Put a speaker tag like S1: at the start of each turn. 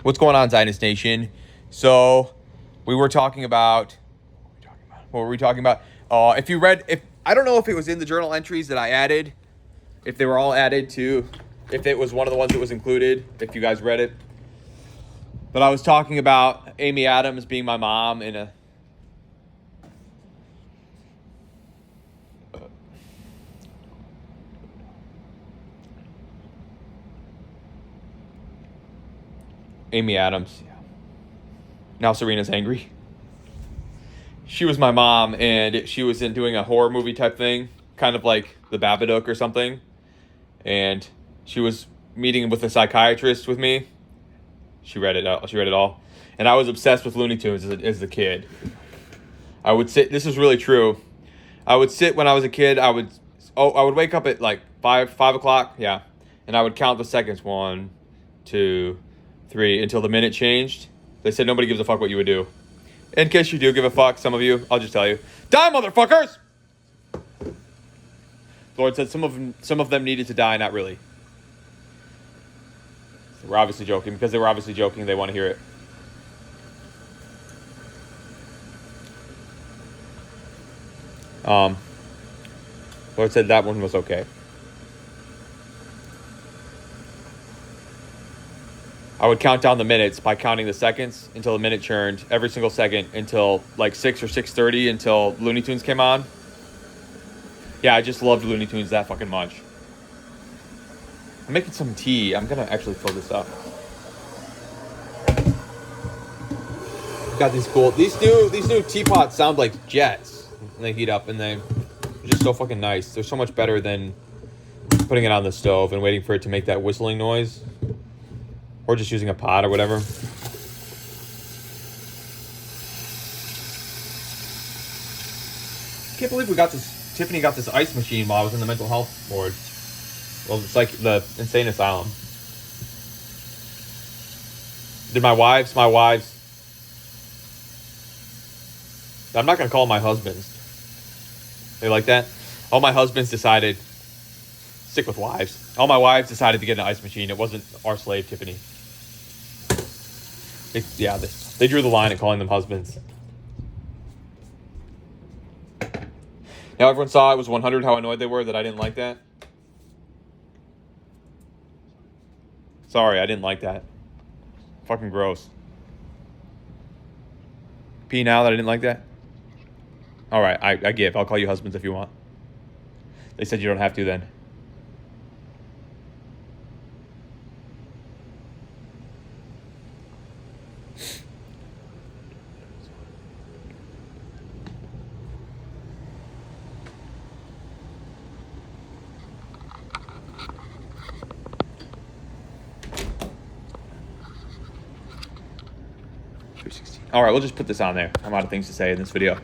S1: What's going on, Zionist Nation? So, we were talking about... What were we talking about? If you read... I don't know if it was in the journal entries that I added. If they were all added to... If it was one of the ones that was included. If you guys read it. But I was talking about Amy Adams being my mom in a... Amy Adams. Yeah. Now Serena's angry. She was my mom, and she was doing a horror movie type thing, kind of like The Babadook or something. And she was meeting with a psychiatrist with me. She read it all. And I was obsessed with Looney Tunes as a kid. I would sit. This is really true. I would sit when I was a kid. I would wake up at like 5 o'clock. Yeah, and I would count the seconds. 1, 2, 3 until the minute changed. They said nobody gives a fuck what you would do. In case you do give a fuck, some of you, I'll just tell you, die, motherfuckers! The Lord said some of them needed to die, not really. So we're obviously joking. Because they were obviously joking, they want to hear it. Lord said that one was okay. I would count down the minutes by counting the seconds until the minute churned every single second until like 6 or 6:30 until Looney Tunes came on. Yeah, I just loved Looney Tunes that fucking much. I'm making some tea. I'm gonna actually fill this up. Got these cool. These new teapots sound like jets when they heat up, and they're just so fucking nice. They're so much better than putting it on the stove and waiting for it to make that whistling noise. Or just using a pot or whatever. I can't believe Tiffany got this ice machine while I was in the mental health ward. Well, it's like the insane asylum. Did my wives, I'm not going to call them my husbands. They like that? All my husbands decided, stick with wives. All my wives decided to get an ice machine. It wasn't our slave, Tiffany. They drew the line at calling them husbands. Now everyone saw it was 100 how annoyed they were that I didn't like that. Sorry, I didn't like that. Fucking gross. Pee now that I didn't like that? Alright, I give. I'll call you husbands if you want. They said you don't have to then. All right, we'll just put this on there. I'm out of things to say in this video.